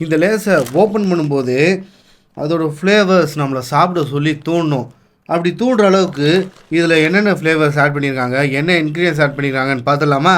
இந்த லேஸை ஓப்பன் பண்ணும்போது அதோட ஃப்ளேவர்ஸ் நம்மளை சாப்பிட சொல்லி தூண்டணும். அப்படி தூண்டுற அளவுக்கு இதில் என்னென்ன ஃப்ளேவர்ஸ் ஆட் பண்ணியிருக்காங்க, என்ன இன்க்ரீடியன்ஸ் ஆட் பண்ணியிருக்காங்கன்னு பார்த்துடலாமா?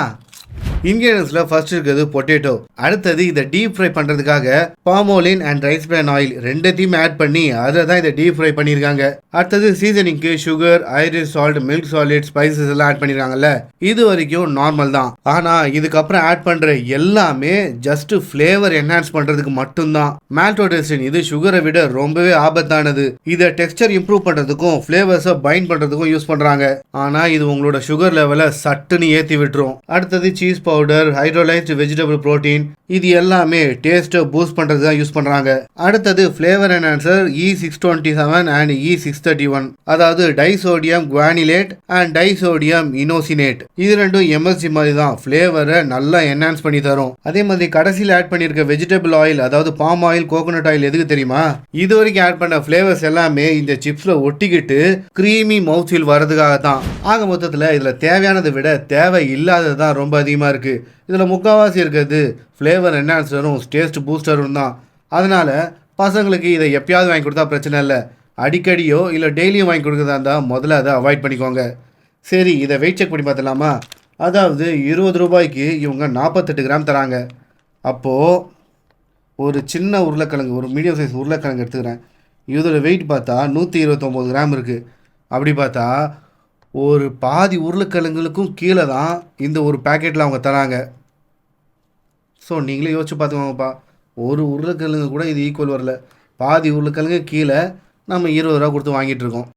இன்கிரியன்ஸில் ஃபர்ஸ்ட் இருக்கிறது பொட்டேட்டோ. அடுத்தது இதை டீப் ஃப்ரை பண்ணுறதுக்காக palmolein and rice bran oil ரெண்டுத்தையும் ஆட் பண்ணி அதை தான் இதை டீப் ஃப்ரை பண்ணியிருக்காங்க. அடுத்தது சீசனிங்க்கு sugar, Irish salt, milk solid, spices எல்லாம் ஆட் பண்ணியிருக்காங்கல்ல. இது வரைக்கும் நார்மல் தான். ஆனால் இதுக்கப்புறம் ஆட் பண்ணுற எல்லாமே ஜஸ்ட் ஃப்ளேவர் என்ஹான்ஸ் பண்ணுறதுக்கு மட்டும்தான். மால்டோடெஸ்டின் இது சுகரை விட ரொம்பவே ஆபத்தானது. இதை டெக்ஸ்டர் இம்ப்ரூவ் பண்ணுறதுக்கும் ஃப்ளேவர்ஸை பைண்ட் பண்ணுறதுக்கும் யூஸ் பண்ணுறாங்க. ஆனால் இது உங்களோட சுகர் லெவலை சட்டுன்னு ஏற்றி விட்டுரும். அடுத்தது cheese powder, hydrolysed vegetable protein, இது எல்லாமே டேஸ்ட்டை பூஸ்ட் பண்ணுறது தான் யூஸ் பண்ணுறாங்க. அடுத்தது flavour enhancer E627 and E631, அதாவது டைசோடியம் குவானிலேட் அண்ட் டைசோடியம் இனோசினேட். இது ரெண்டும் எம்எஸ்சி மாதிரி தான், ஃப்ளேவரை நல்லா என்ஹான்ஸ் பண்ணி தரும். அதே மாதிரி கடைசியில் ஆட் பண்ணியிருக்க வெஜிடபிள் ஆயில், அதாவது பாம் ஆயில், கோகோனட் ஆயில் எதுக்கு தெரியுமா? இது வரைக்கும் ஆட் பண்ண ஃப்ளேவர்ஸ் எல்லாமே இந்த சிப்ஸில் ஒட்டிக்கிட்டு க்ரீமி மவுத் ஃபீல் வரதுக்காக தான். ஆக மொத்தத்தில் இதில் தேவையானதை விட தேவை இல்லாதது தான் ரொம்ப அதிகமாக இருக்குது. இதில் முக்கால்வாசி இருக்கிறது ஃப்ளேவர் என்ஹான்சரும் டேஸ்ட் பூஸ்டரும் தான். அதனால் பசங்களுக்கு இதை எப்பயாவது வாங்கி கொடுத்தா பிரச்சனை இல்லை. அடிக்கடியோ இல்லை டெய்லியும் வாங்கி கொடுக்குறதா இருந்தால் முதல்ல அதை அவாய்ட் பண்ணிக்கோங்க. சரி, இதை வெயிட் செக் பண்ணி பார்த்துலாமா? அதாவது 20 ரூபாய்க்கு இவங்க 48 கிராம் தராங்க. அப்போது ஒரு சின்ன உருளைக்கிழங்கு, ஒரு மீடியம் சைஸ் உருளைக்கிழங்கு எடுத்துக்கிறேன். இதோட வெயிட் பார்த்தா 129 கிராம் இருக்குது. அப்படி பார்த்தா ஒரு பாதி உருளைக்கிழங்குகளுக்கும் கீழே தான் இந்த ஒரு பேக்கெட்டில் அவங்க தராங்க. ஸோ நீங்களே யோசிச்சு பார்த்துக்கோங்கப்பா, ஒரு உருளைக்கிழங்கு கூட இது ஈக்குவல் வரல. பாதி உருளைக்கிழங்கு கீழே நம்ம 20 ரூபா கொடுத்து வாங்கிட்டு இருக்கோம்.